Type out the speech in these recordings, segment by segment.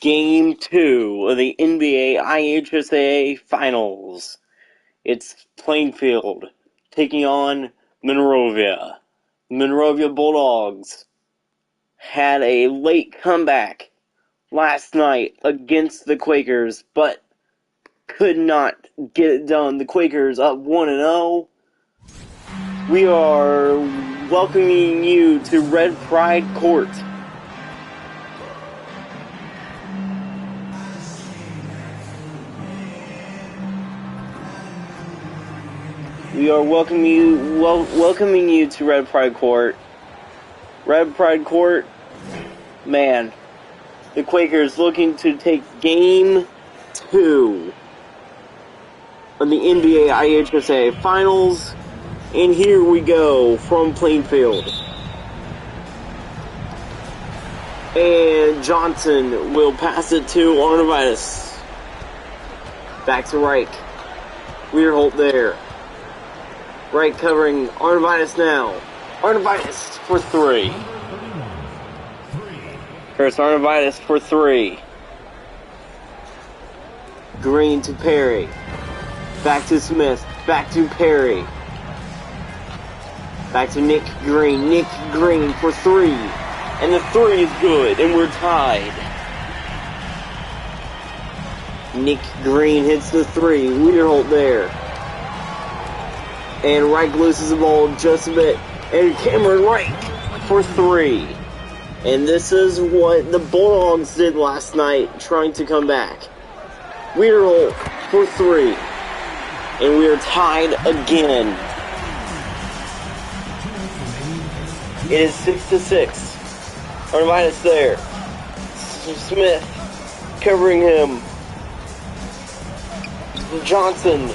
Game 2 of the NBA IHSA Finals. It's Plainfield taking on Monrovia. Monrovia Bulldogs had a late comeback last night against the Quakers, but could not get it done. The Quakers up 1-0. We are welcoming you to Red Pride Court. We are welcoming you to Red Pride Court. Red Pride Court, man, the Quakers looking to take Game 2 of the NBA IHSA Finals. And here we go from Plainfield. And Johnson will pass it to Arnavitis. Back to Reich. Weirholt there. Reich covering Arnavitis now. Arnavitis for three. First Arnavitis for three. Green to Perry. Back to Smith. Back to Perry. Back to Nick Green. Nick Green for three. And the three is good. And we're tied. Nick Green hits the three. Weirholt there. And Reich loses the ball just a bit. And Cameron Reich for three. And this is what the Bulldogs did last night, trying to come back. Weirholt for three. And we are tied again. It is 6-6. Arnavitis there. Smith covering him. Johnson.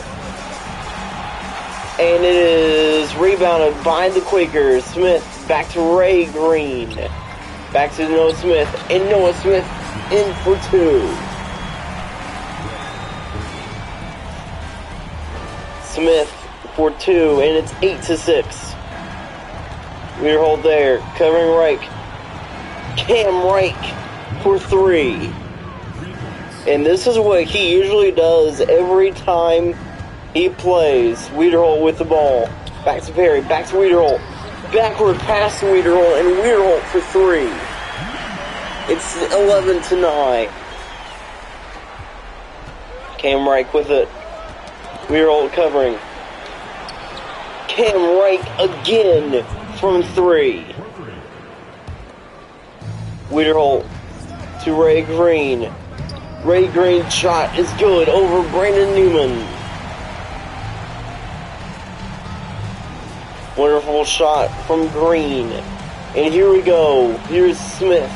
And it is rebounded by the Quakers. Smith back to Ray Green. Back to Noah Smith. And Noah Smith in for two. Smith for two. And it's 8-6. Weirholt there. Covering Reich. Cam Reich for three. And this is what he usually does every time he plays. Weirholt with the ball. Back to Perry. Back to Weirholt. Backward pass to Weirholt. And Weirholt for three. It's 11-9. Cam Reich with it. Weirholt covering. Cam Reich again from three. Weirholt to Ray Green. Ray Green's shot is good over Brandon Newman. Wonderful shot from Green. And here we go. Here's Smith.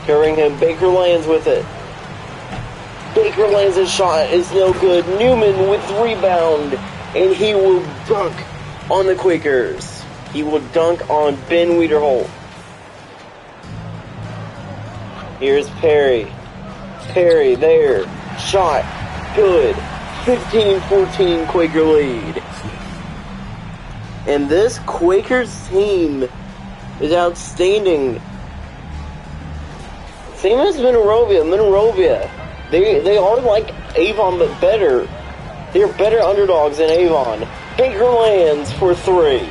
Carrying him. Baker lands with it. Baker lands his shot. It's no good. Newman with rebound. And he will dunk on the Quakers. He will dunk on Ben Weirholt. Here's Perry. Perry there. Shot. Good. 15-14 Quaker lead. And this Quakers team is outstanding. Same as Monrovia. Monrovia. They are like Avon, but better. They're better underdogs than Avon. Baker lands for three.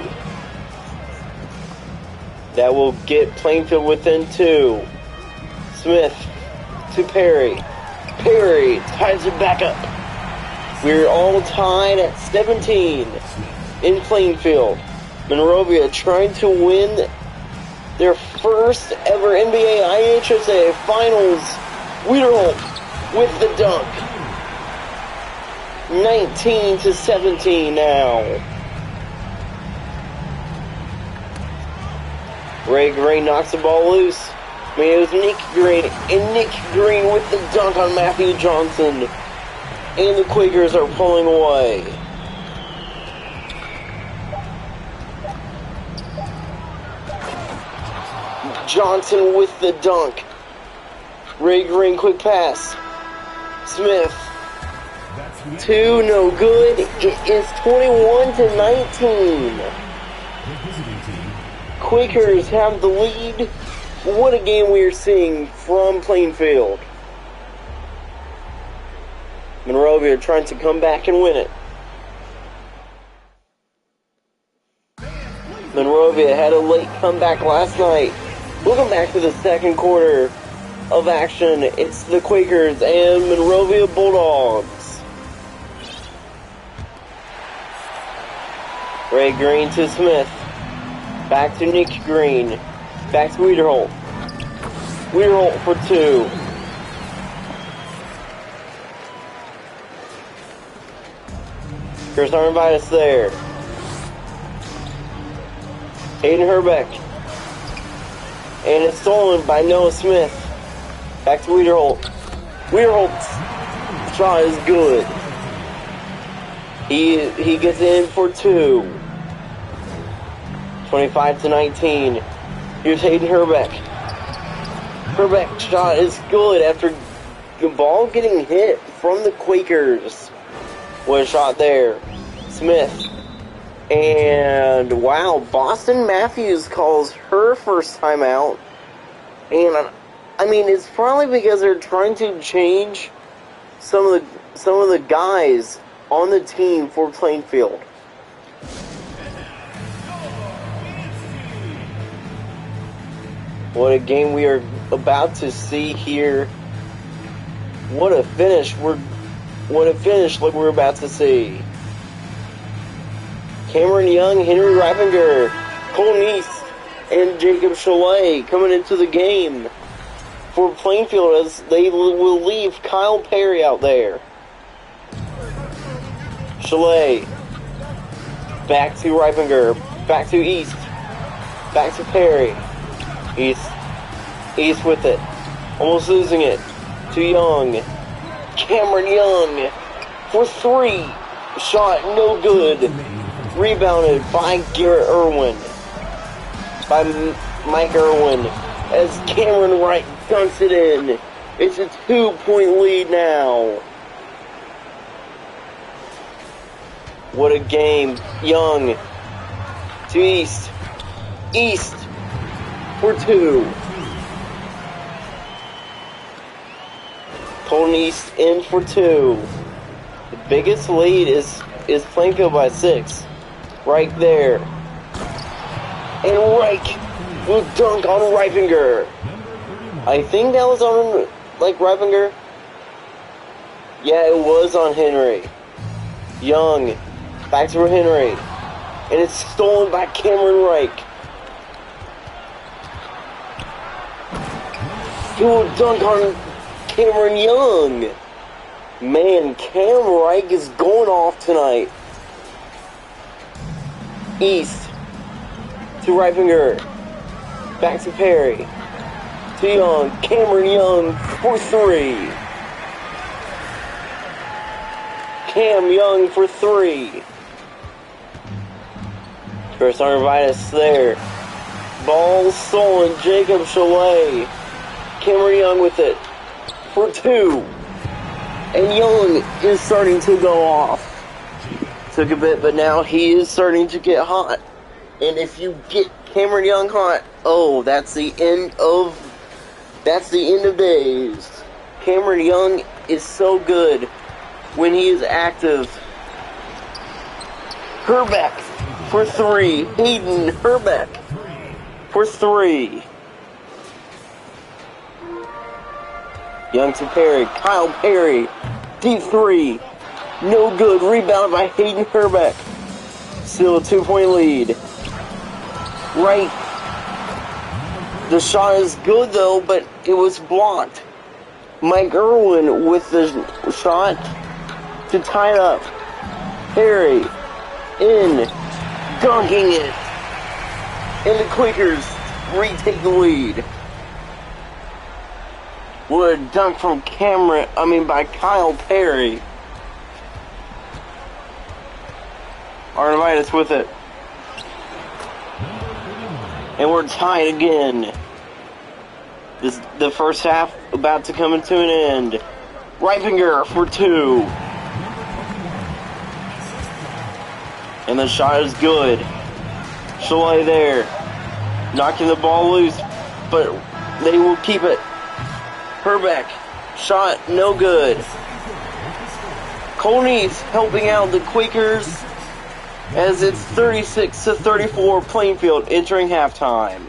That will get Plainfield within two. Smith to Perry. Perry ties it back up. We're all tied at 17 in Plainfield. Monrovia trying to win their first ever NBA IHSA Finals. Weirholt with the dunk. 19-17 now. Ray Green knocks the ball loose. Man, it was Nick Green. And Nick Green with the dunk on Matthew Johnson. And the Quakers are pulling away. Johnson with the dunk. Ray Green, quick pass. Smith. Two, no good. It is 21-19. Quakers have the lead. What a game we are seeing from Plainfield. Monrovia trying to come back and win it. Monrovia had a late comeback last night. Welcome back to the second quarter of action. It's the Quakers and Monrovia Bulldogs. Ray Green to Smith. Back to Nick Green. Back to Wiederholt. Wiederholt for two. Chris Arnvitus there. Hayden Herbeck. And it's stolen by Noah Smith. Back to Wiederholt. Wiederholt's shot is good. He gets in for two. 25-19. Here's Hayden Herbeck. Herbeck's shot is good after the ball getting hit from the Quakers. What a shot there. Smith. And wow, Boston Matthews calls her first time out. And I mean, it's probably because they're trying to change some of the guys on the team for Plainfield. What a game we are about to see here. What a finish like we're about to see. Cameron Young, Henry Reifinger, Colton East, and Jacob Chalet coming into the game for Plainfield as they will leave Kyle Perry out there. Chalet, back to Reifinger, back to East, back to Perry. East with it, almost losing it to Young. Cameron Young for three, shot no good. Rebounded by Garrett Irwin. By Mike Irwin. As Cameron Wright dunks it in. It's a 2-point lead now. What a game. Young to East. East for two. Colton East in for two. The biggest lead is Plainfield by 6. Right there. And Reich will dunk on Reifinger. I think that was on, Reifinger. Yeah, it was on Henry. Young. Back to Henry. And it's stolen by Cameron Reich. He will dunk on Cameron Young. Man, Cam Reich is going off tonight. East to Reifinger. Back to Perry. To Young. Cameron Young for three. Cam Young for three. Chris Arnvitus there. Ball stolen. Jacob Chalet. Cameron Young with it for two. And Young is starting to go off. Took a bit, but now he is starting to get hot. And if you get Cameron Young hot, oh, that's the end of days. Cameron Young is so good when he is active. Herbeck for three. Hayden Herbeck for three. Young to Perry. Kyle Perry. Deep three. No good. Rebounded by Hayden Herbeck. Still a 2-point lead. Right. The shot is good though, but it was blocked. Mike Irwin with the shot to tie it up. Perry in. Dunking it. And the Quakers retake the lead. What a dunk from by Kyle Perry. Arnvitus with it. And we're tied again. The first half about to come to an end. Reifinger for two. And the shot is good. Chalet there. Knocking the ball loose. But they will keep it. Herbeck. Shot no good. Colney's helping out the Quakers as it's 36-34 Plainfield entering halftime.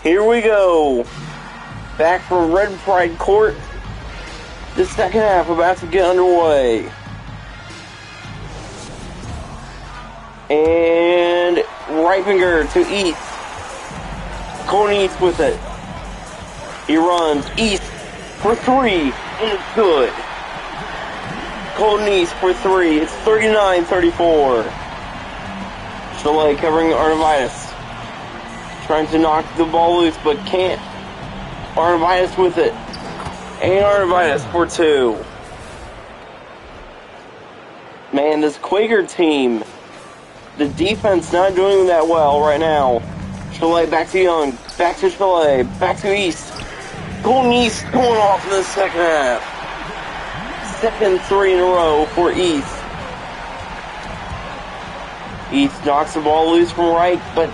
Here we go. Back from Red Pride Court. The second half about to get underway. And Reifinger to East. Colton East with it. He runs East for three, and it's good. Colton East for three. It's 39-34. Chalet covering Arnavitas. Trying to knock the ball loose, but can't. Arnavitas with it. And Arnavitas for two. Man, this Quaker team, the defense not doing that well right now. Chalet back to Young. Back to Chalet. Back to East. Golden East going off in the second half. Second three in a row for East. East knocks the ball loose from Reich, but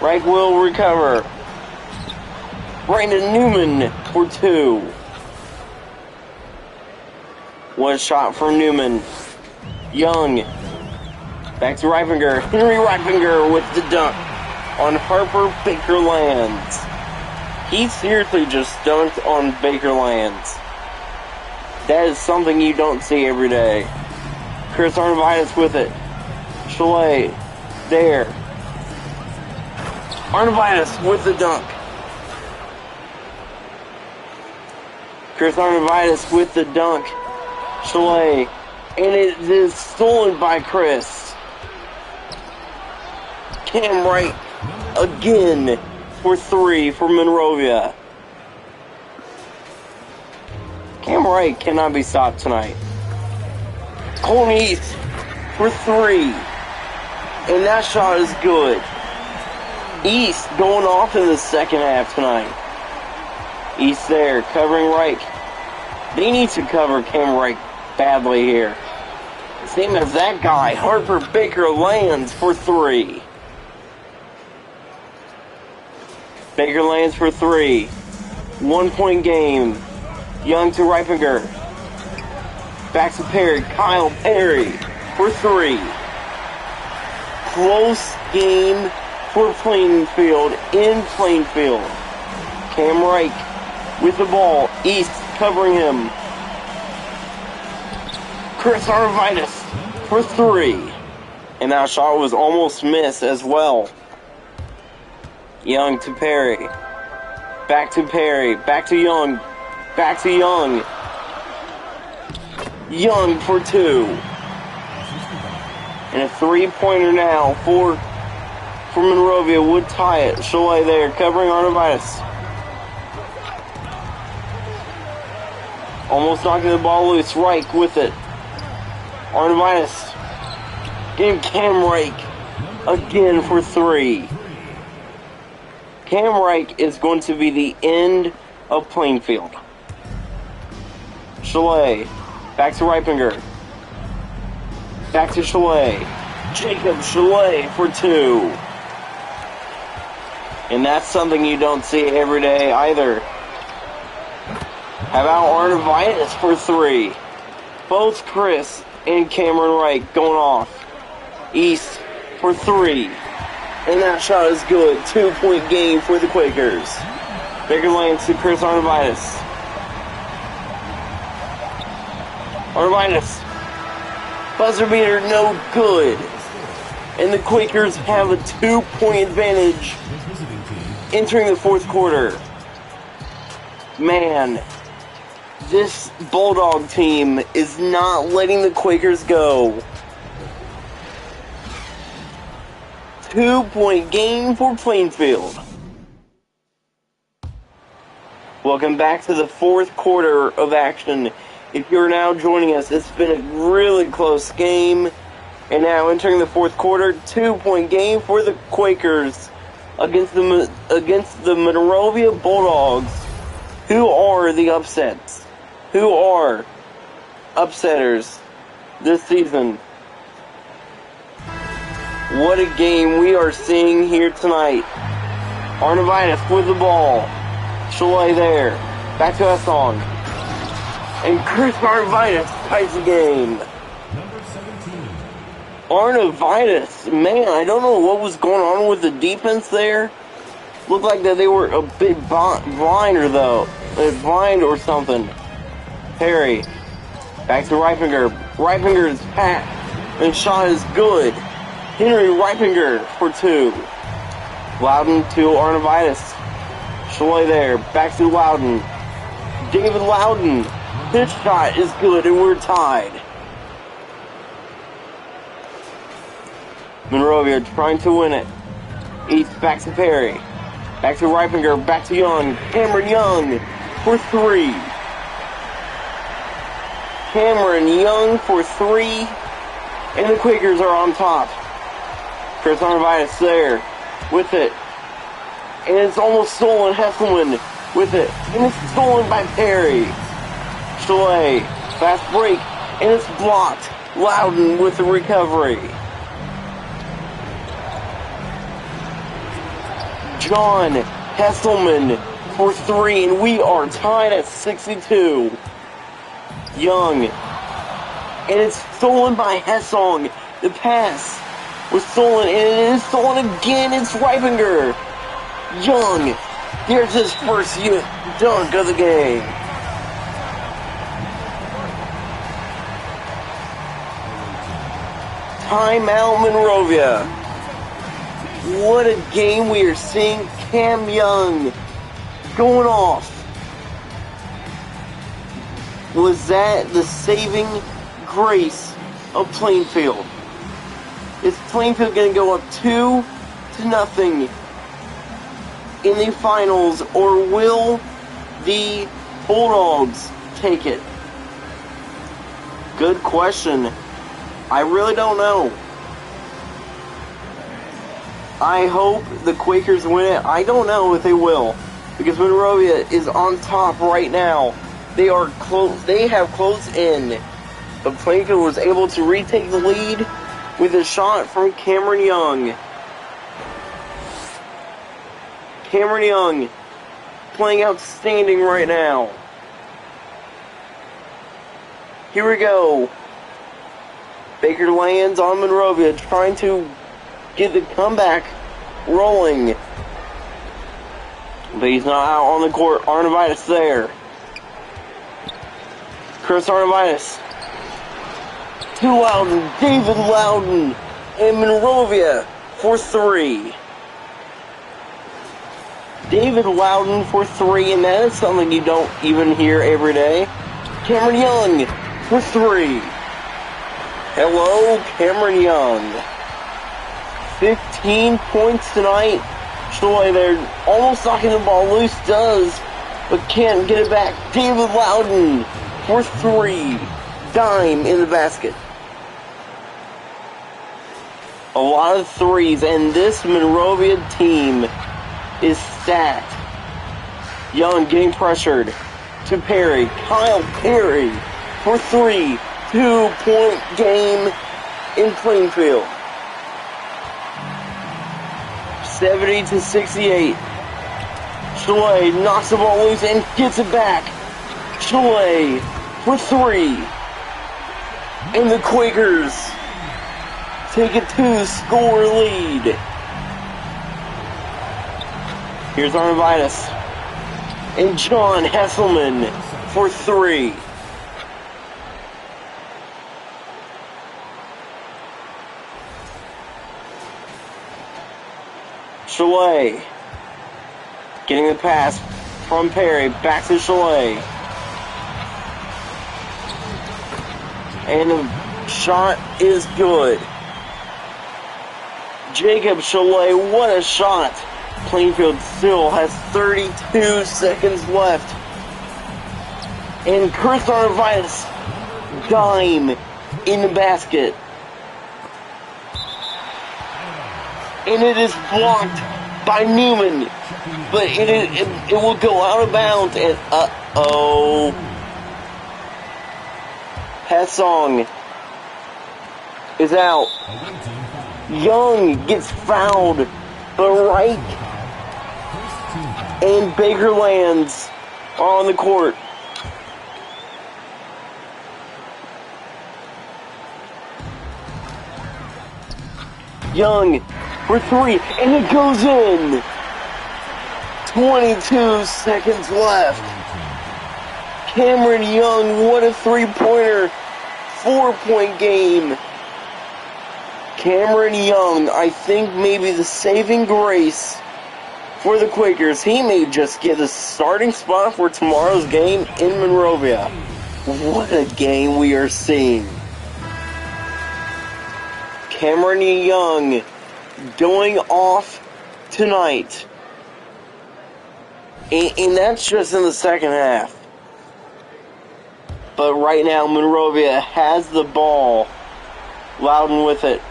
Reich will recover. Brandon Newman for two. One shot from Newman. Young. Back to Reifinger. Henry Reifinger with the dunk on Harper Baker Lands. He seriously just dunked on Baker Lands. That is something you don't see every day. Chris Arnavitas with it. Chalet. There. Arnavitas with the dunk. Chris Arnavitas with the dunk. Chalet. And it is stolen by Chris. Cam Wright again for three for Monrovia. Cam Wright cannot be stopped tonight. Colton East for three. And that shot is good. East going off in the second half tonight. East there, covering Reich. They need to cover Cam Reich badly here. Same as that guy, Harper Baker Lands for three. Baker Lands for three. 1 point game. Young to Reifinger. Back to Perry. Kyle Perry for three. Close game for Plainfield in Plainfield. Cam Reich with the ball. East covering him. Chris Arnavitas for three. And that shot was almost missed as well. Young to Perry. Back to Perry. Back to Young. Back to Young. Young for two. And a three-pointer now for Monrovia would tie it. Chalet there, covering Arnavitas. Almost knocking the ball loose. Reich with it. Arnavitas. Getting Cam Reich again for three. Cam Reich is going to be the end of Plainfield. Chalet. Back to Reifinger. Back to Chalet. Jacob Chalet for two. And that's something you don't see every day either. How about Arnavitas for three? Both Chris and Cameron Wright going off. East for three. And that shot is good. 2 point game for the Quakers. Baker Lance to Chris Arnovitis. Arnovitis. Buzzer beater, no good. And the Quakers have a 2-point advantage entering the fourth quarter. Man, this Bulldog team is not letting the Quakers go. 2-point game for Plainfield. Welcome back to the fourth quarter of action. If you're now joining us, it's been a really close game. And now entering the fourth quarter, 2-point game for the Quakers against the Monrovia Bulldogs. Who are the upsets? Who are upsetters this season? What a game we are seeing here tonight. Arnovitis with the ball. Chalet there. Back to Esson. And Chris Arnovitis ties the game. Arnovitis, man, I don't know what was going on with the defense there. Looked like that they were a bit blind or something. Perry. Back to Reifinger. Reifenger's pass. And shot is good. Henry Reifinger for 2. Loudon to Arnovitis. Chalet there. Back to Loudon. David Loudon. His shot is good and we're tied. Monrovia trying to win it. East back to Perry. Back to Reifinger. Back to Young. Cameron Young for 3. Cameron Young for 3. And the Quakers are on top. Chris Arnovitis there with it. And it's almost stolen. Hesselman with it. And it's stolen by Perry. Chalet. Fast break. And it's blocked. Loudon with the recovery. John Hesselman for 3. And we are tied at 62. Young. And it's stolen by Hessong. The pass was stolen, and it is stolen again. It's Reifinger. Young. There's his first dunk of the game. Timeout Monrovia. What a game we are seeing. Cam Young going off. Was that the saving grace of Plainfield? Is Plainfield going to go up 2-0 in the finals, or will the Bulldogs take it? Good question. I really don't know. I hope the Quakers win it. I don't know if they will, because Monrovia is on top right now. They are close. They have closed in, but Plainfield was able to retake the lead with a shot from Cameron Young. Cameron Young playing outstanding right now. Here we go. Baker lands on Monrovia, trying to get the comeback rolling. But he's not out on the court. Arnovitis there. Chris Arnovitis. To Loudon. David Loudon. And Monrovia for 3. David Loudon for 3, and that is something you don't even hear every day. Cameron Young for 3. Hello, Cameron Young. 15 points tonight. Troy there almost knocking the ball loose, but can't get it back. David Loudon for 3. Dime in the basket. A lot of threes, and this Monrovia team is stacked. Young getting pressured to Perry. Kyle Perry for 3. 2-point game in Plainfield. 70-68. Chalet knocks the ball loose and gets it back. Chalet for 3. And the Quakers take a 2-score lead. Here's Arnovitis. And John Hesselman for 3. Chalet getting the pass from Perry, back to Chalet. And the shot is good. Jacob Chalet, what a shot. Plainfield still has 32 seconds left. And Chris Arvidas, dime in the basket. And it is blocked by Newman. But it will go out of bounds. And uh-oh. Hessong is out. Young gets fouled. But Reich and Bakerlands are on the court. Young for 3, and it goes in. 22 seconds left. Cameron Young, what a 3-pointer. 4-point game. Cameron Young, I think maybe the saving grace for the Quakers. He may just get a starting spot for tomorrow's game in Monrovia. What a game we are seeing. Cameron Young going off tonight. And that's just in the second half. But right now, Monrovia has the ball. Loudon with it.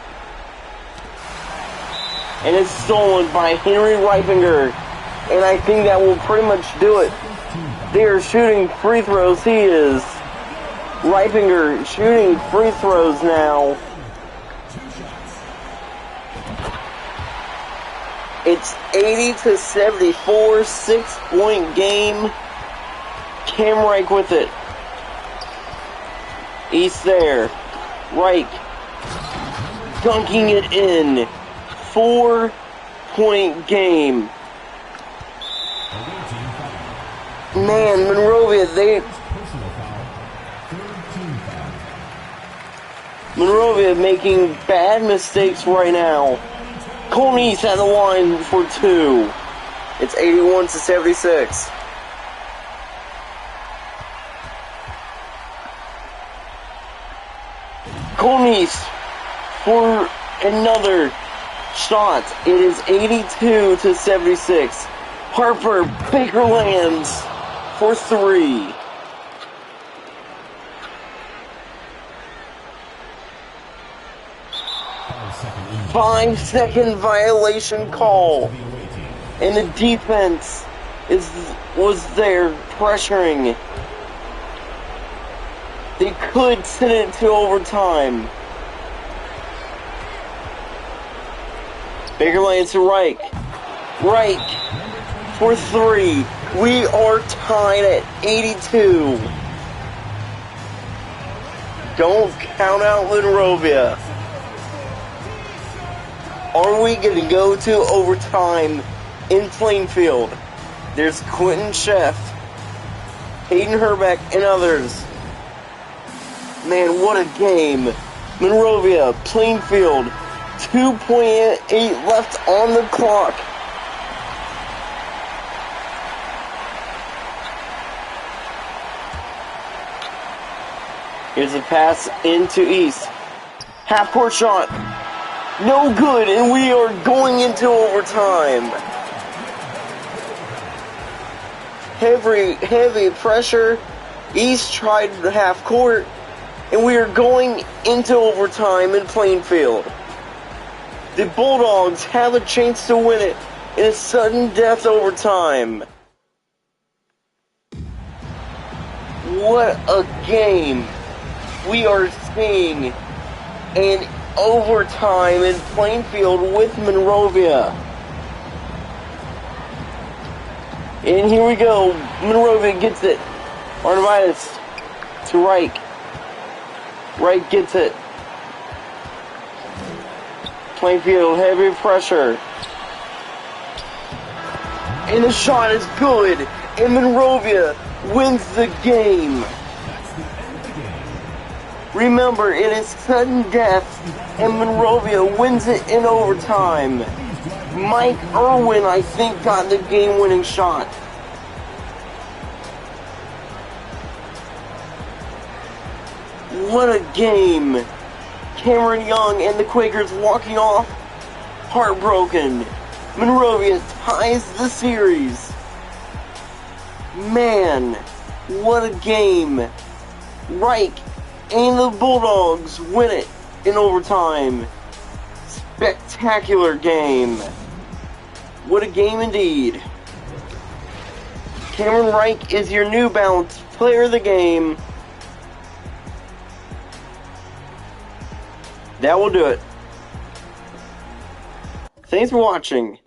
And it's stolen by Henry Reifinger. And I think that will pretty much do it. They are shooting free throws. He is. Reifinger shooting free throws now. It's 80-74, 6-point game. Cam Reich with it. East there. Reich dunking it in. 4-point game. Man, Monrovia, Monrovia making bad mistakes right now. Colton East at the line for 2. It's 81-76. Colton East for another shot. It is 82-76. Harper Bakerlands for 3. Five-second violation call. And the defense was there pressuring. They could send it to overtime. Bakerlands to Reich. Reich for 3. We are tied at 82. Don't count out Monrovia. Are we going to go to overtime in Plainfield? There's Quentin Sheff, Hayden Herbeck, and others. Man, what a game. Monrovia, Plainfield, 2.8 left on the clock. Here's a pass into East. Half-court shot. No good, and we are going into overtime. Heavy pressure. East tried the half court, and we are going into overtime in Plainfield. The Bulldogs have a chance to win it in a sudden death overtime. What a game we are seeing in overtime in Plainfield with Monrovia. And here we go. Monrovia gets it. Arvidas to Reich. Reich gets it. Plainfield, heavy pressure. And the shot is good. and Monrovia wins the game. Remember, it is sudden death, and Monrovia wins it in overtime. Mike Irwin, I think, got the game-winning shot. What a game. Cameron Young and the Quakers walking off heartbroken. Monrovia ties the series. Man, what a game. Reich and the Bulldogs win it in overtime. Spectacular game. What a game indeed. Cameron Reich is your New Balance Player of the Game. That will do it. Thanks for watching.